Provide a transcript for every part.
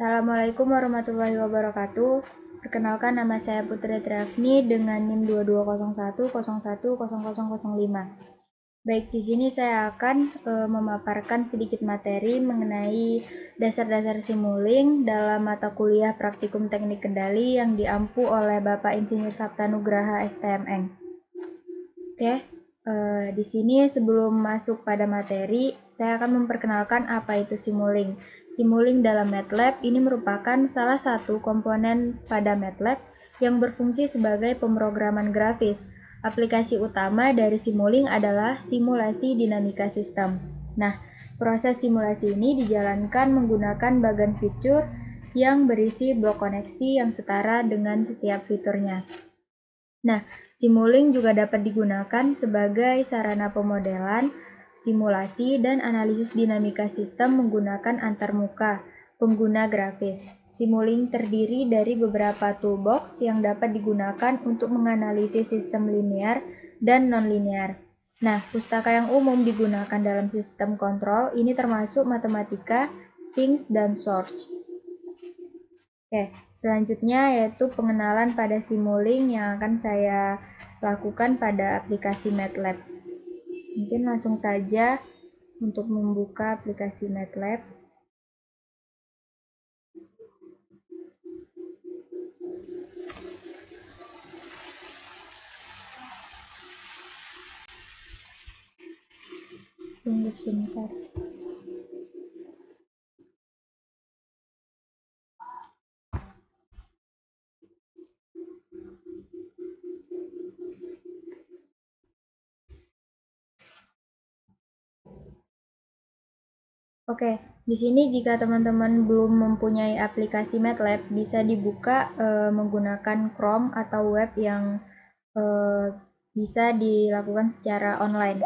Assalamualaikum warahmatullahi wabarakatuh. Perkenalkan, nama saya Putri Triafni dengan NIM 2201010005. Baik, di sini saya akan memaparkan sedikit materi mengenai dasar-dasar simuling dalam mata kuliah Praktikum Teknik Kendali yang diampu oleh Bapak Insinyur Sapta Nugraha STMN. Oke, di sini sebelum masuk pada materi, saya akan memperkenalkan apa itu simuling. Simuling dalam MATLAB ini merupakan salah satu komponen pada MATLAB yang berfungsi sebagai pemrograman grafis. Aplikasi utama dari simuling adalah simulasi dinamika sistem. Nah, proses simulasi ini dijalankan menggunakan bagan fitur yang berisi blok koneksi yang setara dengan setiap fiturnya. Nah, simuling juga dapat digunakan sebagai sarana pemodelan, simulasi, dan analisis dinamika sistem menggunakan antarmuka pengguna grafis. Simuling terdiri dari beberapa toolbox yang dapat digunakan untuk menganalisis sistem linear dan non-linear. Nah, pustaka yang umum digunakan dalam sistem kontrol ini termasuk matematika, sinks, dan source. Oke, selanjutnya yaitu pengenalan pada simuling yang akan saya lakukan pada aplikasi MATLAB. Mungkin langsung saja untuk membuka aplikasi MATLAB. Tunggu sebentar. Oke, di sini jika teman-teman belum mempunyai aplikasi MATLAB, bisa dibuka menggunakan Chrome atau web yang bisa dilakukan secara online.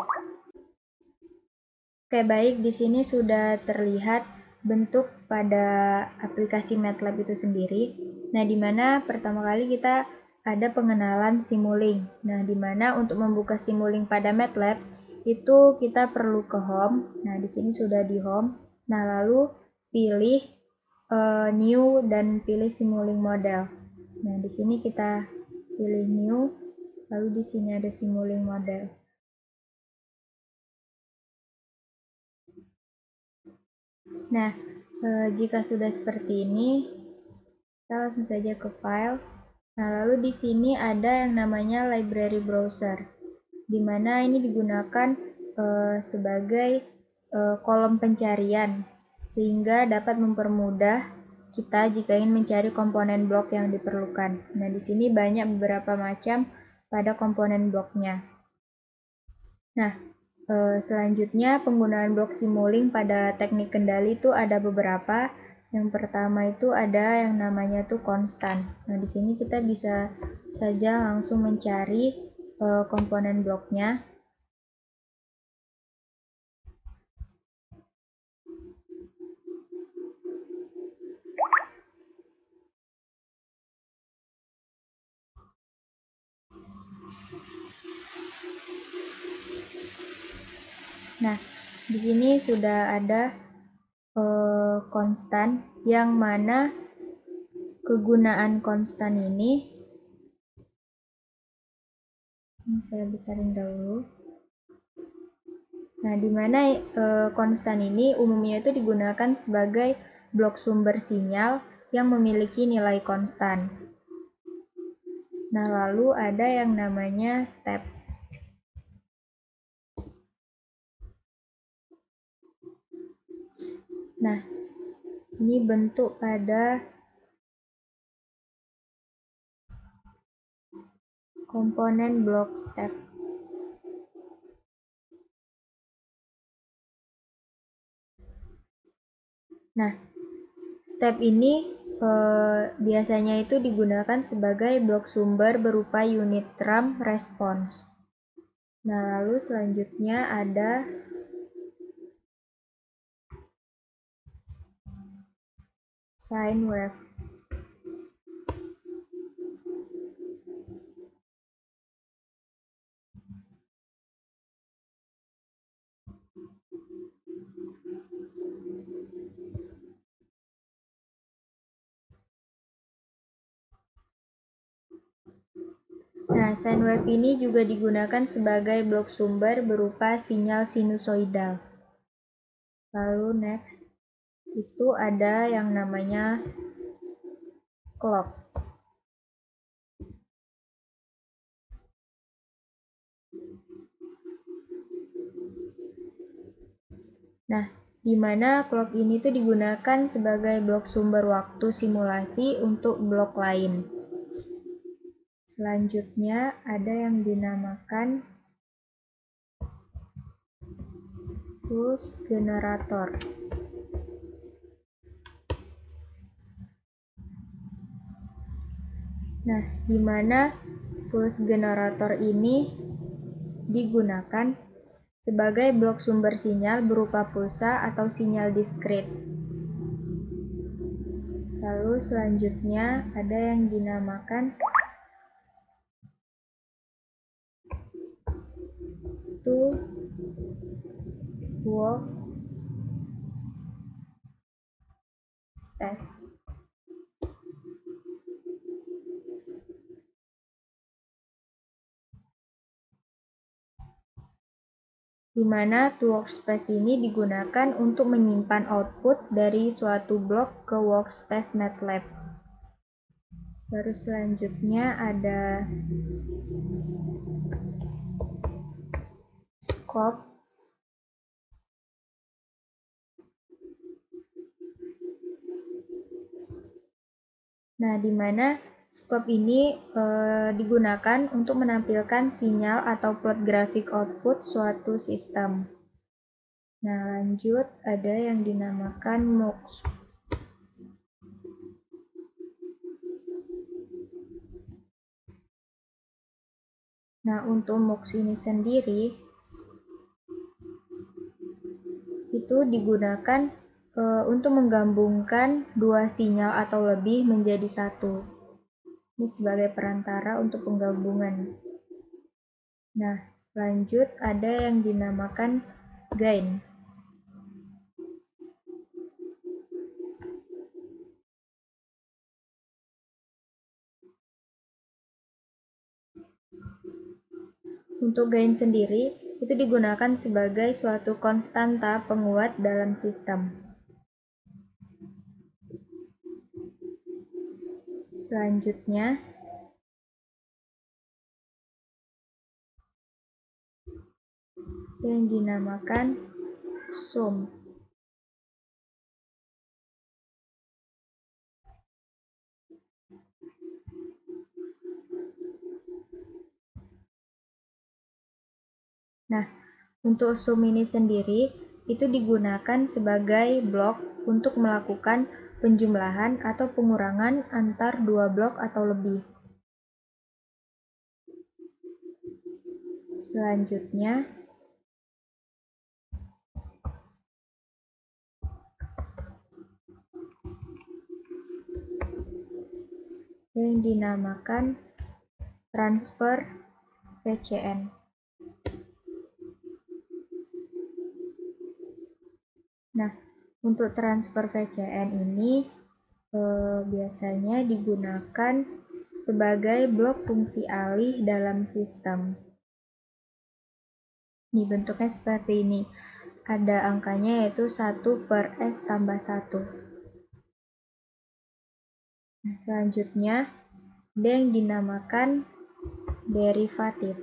Oke, baik, di sini sudah terlihat bentuk pada aplikasi MATLAB itu sendiri. Nah, di mana pertama kali kita ada pengenalan simuling. Nah, di mana untuk membuka simuling pada MATLAB itu kita perlu ke Home. Nah, di sini sudah di Home. Nah, lalu pilih New dan pilih Simuling Model. Nah, di sini kita pilih New, lalu di sini ada Simuling Model. Nah, jika sudah seperti ini, kita langsung saja ke file. Nah, lalu di sini ada yang namanya library browser, di mana ini digunakan sebagai kolom pencarian, sehingga dapat mempermudah kita jika ingin mencari komponen blok yang diperlukan. Nah, di sini banyak beberapa macam pada komponen bloknya. Nah, selanjutnya penggunaan blok simuling pada teknik kendali itu ada beberapa. Yang pertama itu ada yang namanya tuh konstan. Nah, di sini kita bisa saja langsung mencari komponen bloknya. Nah, di sini sudah ada konstan, yang mana kegunaan konstan ini saya besarin dahulu. Nah, di mana konstan ini umumnya itu digunakan sebagai blok sumber sinyal yang memiliki nilai konstan. Nah, lalu ada yang namanya step. Nah, ini bentuk pada komponen blok step. Nah, step ini biasanya itu digunakan sebagai blok sumber berupa unit ramp response. Nah, lalu selanjutnya ada sine wave. Nah, sine wave ini juga digunakan sebagai blok sumber berupa sinyal sinusoidal. Lalu next, itu ada yang namanya clock. Nah, di mana clock ini tuh digunakan sebagai blok sumber waktu simulasi untuk blok lain. Selanjutnya ada yang dinamakan pulse generator. Nah, di mana pulse generator ini digunakan sebagai blok sumber sinyal berupa pulsa atau sinyal diskrit. Lalu selanjutnya ada yang dinamakan two-walk space. Di mana two-walk space ini digunakan untuk menyimpan output dari suatu blok ke workspace MATLAB. Baru selanjutnya ada scope. Nah, di mana scope ini digunakan untuk menampilkan sinyal atau plot grafik output suatu sistem. Nah, lanjut ada yang dinamakan MUX. Nah, untuk MUX ini sendiri itu digunakan untuk menggabungkan dua sinyal atau lebih menjadi satu. Ini sebagai perantara untuk penggabungan. Nah, lanjut ada yang dinamakan gain. Untuk gain sendiri, itu digunakan sebagai suatu konstanta penguat dalam sistem. Selanjutnya, yang dinamakan sum. Nah, untuk sum ini sendiri itu digunakan sebagai blok untuk melakukan penjumlahan atau pengurangan antar dua blok atau lebih. Selanjutnya, yang dinamakan transfer VCN. Nah, untuk transfer VCN ini biasanya digunakan sebagai blok fungsi alih dalam sistem. Ini bentuknya seperti ini. Ada angkanya yaitu 1/s+1. Nah, selanjutnya ada yang dinamakan derivatif.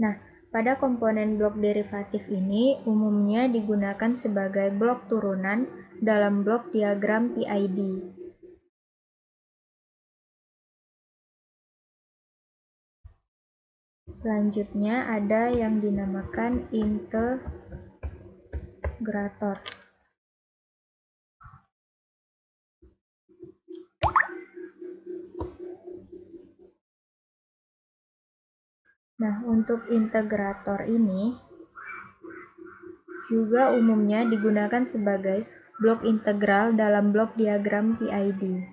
Nah, pada komponen blok derivatif ini umumnya digunakan sebagai blok turunan dalam blok diagram PID. Selanjutnya ada yang dinamakan integrator. Nah, untuk integrator ini juga umumnya digunakan sebagai blok integral dalam blok diagram PID.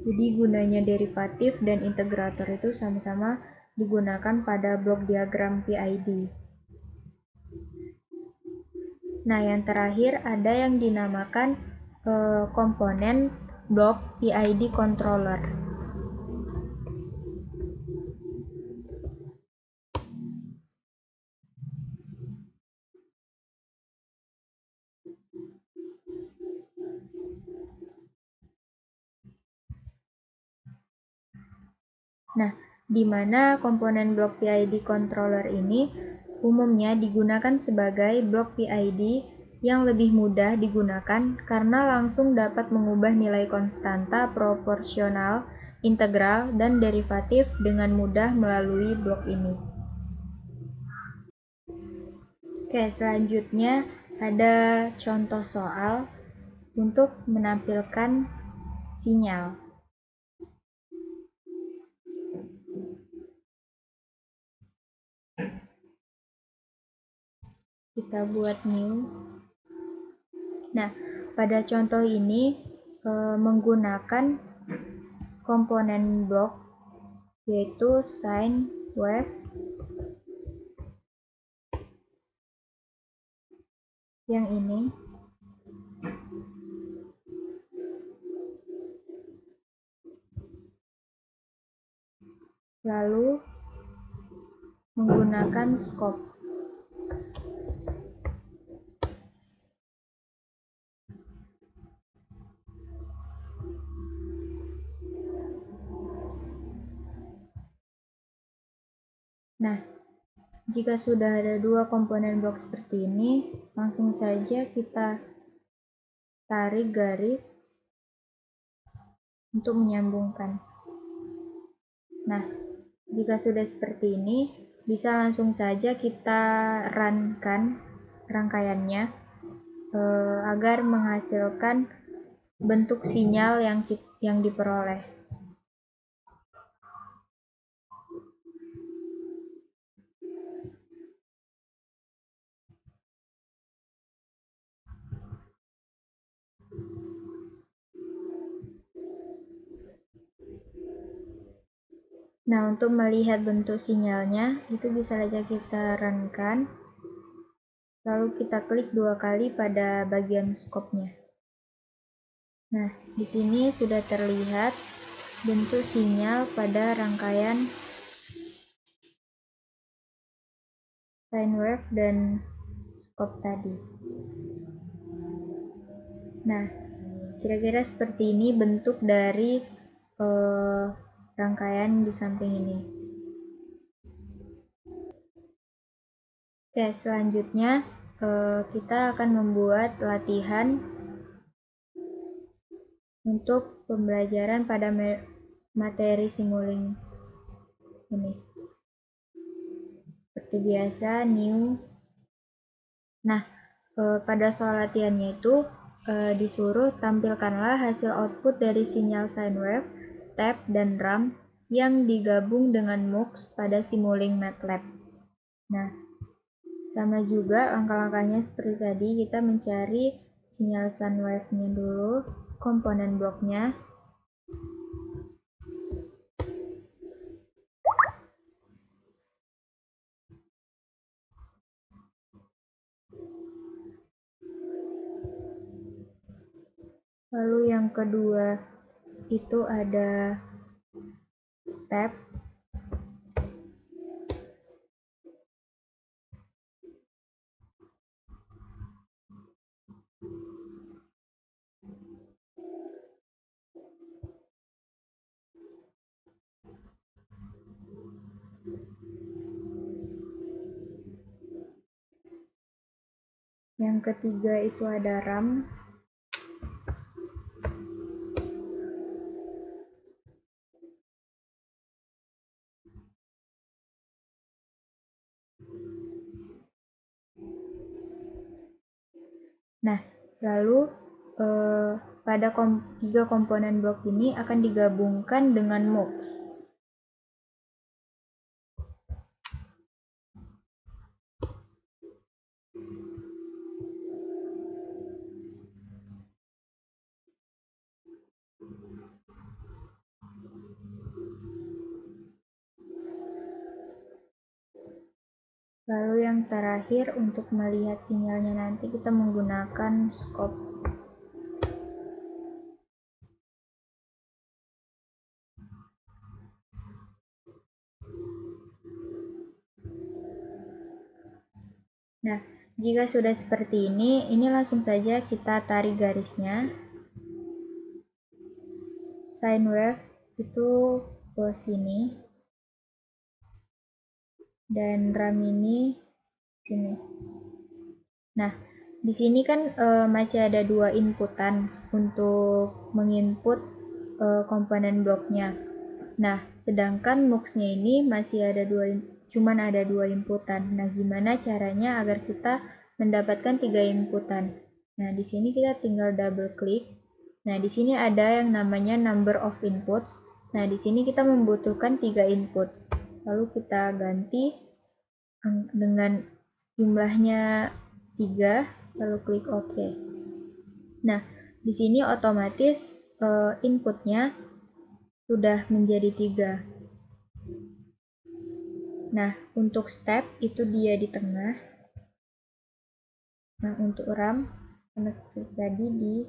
Jadi gunanya derivatif dan integrator itu sama-sama digunakan pada blok diagram PID. Nah, yang terakhir ada yang dinamakan komponen blok PID controller. Nah, di mana komponen blok PID controller ini umumnya digunakan sebagai blok PID yang lebih mudah digunakan karena langsung dapat mengubah nilai konstanta, proporsional, integral, dan derivatif dengan mudah melalui blok ini. Oke, selanjutnya ada contoh soal untuk menampilkan sinyal. Kita buat new. Nah, pada contoh ini menggunakan komponen blok yaitu sine wave yang ini. Lalu menggunakan scope. Nah, jika sudah ada dua komponen blok seperti ini, langsung saja kita tarik garis untuk menyambungkan. Nah, jika sudah seperti ini, bisa langsung saja kita runkan rangkaiannya agar menghasilkan bentuk sinyal yang diperoleh. Nah, untuk melihat bentuk sinyalnya, itu bisa saja kita runkan, lalu kita klik 2 kali pada bagian scope-nya. Nah, di sini sudah terlihat bentuk sinyal pada rangkaian sine wave dan scope tadi. Nah, kira-kira seperti ini bentuk dari rangkaian di samping ini. Oke, selanjutnya kita akan membuat latihan untuk pembelajaran pada materi Simulink ini. Seperti biasa, new. Nah, pada soal latihannya itu disuruh tampilkanlah hasil output dari sinyal sine wave, step, dan ramp yang digabung dengan MUX pada Simulink MATLAB. Nah, sama juga langkah-langkahnya seperti tadi, kita mencari sinyal sine wave-nya dulu, komponen bloknya. Lalu yang kedua itu ada step. Yang ketiga itu ada ramp. Nah, lalu pada tiga komponen blok ini akan digabungkan dengan MUX. yang terakhir, untuk melihat sinyalnya nanti kita menggunakan scope. Nah, jika sudah seperti ini langsung saja kita tarik garisnya. Sine wave itu ke sini, dan RAM ini sini. Nah, di sini kan masih ada 2 inputan untuk menginput komponen bloknya. Nah, sedangkan MUX-nya ini masih ada cuman ada 2 inputan. Nah, gimana caranya agar kita mendapatkan 3 inputan? Nah, di sini kita tinggal double klik. Nah, di sini ada yang namanya number of inputs. Nah, di sini kita membutuhkan 3 input. Lalu kita ganti dengan jumlahnya 3, lalu klik OK. Nah, di sini otomatis inputnya sudah menjadi 3. Nah, untuk step itu dia di tengah. Nah, untuk RAM sama seperti tadi di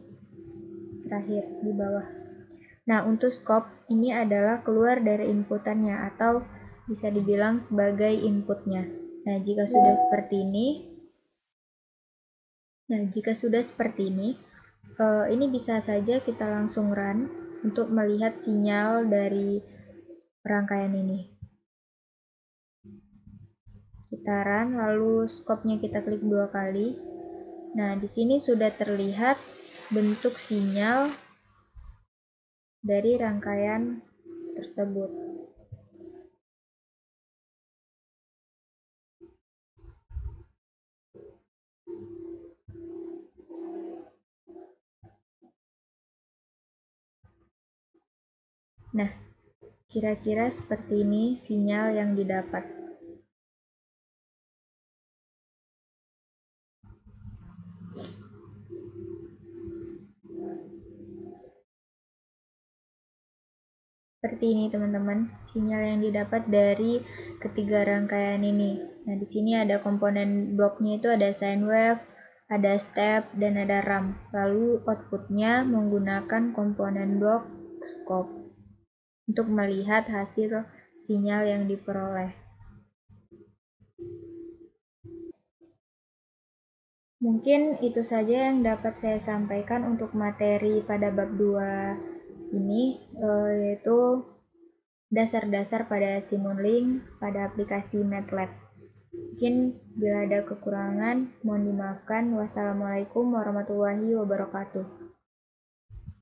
terakhir di bawah. Nah, untuk scope ini adalah keluar dari inputannya atau bisa dibilang sebagai inputnya. Nah, jika sudah seperti ini bisa saja kita langsung run untuk melihat sinyal dari rangkaian ini. Kita run, lalu scope-nya kita klik 2 kali. Nah, di sini sudah terlihat bentuk sinyal dari rangkaian tersebut. Nah, kira-kira seperti ini sinyal yang didapat. Seperti ini teman-teman, sinyal yang didapat dari ketiga rangkaian ini. Nah, di sini ada komponen bloknya itu ada sine wave, ada step, dan ada RAM. Lalu outputnya menggunakan komponen blok scope untuk melihat hasil sinyal yang diperoleh. Mungkin itu saja yang dapat saya sampaikan untuk materi pada bab 2 ini, yaitu dasar-dasar pada Simulink pada aplikasi MATLAB. Mungkin bila ada kekurangan, mohon dimaafkan. Wassalamualaikum warahmatullahi wabarakatuh.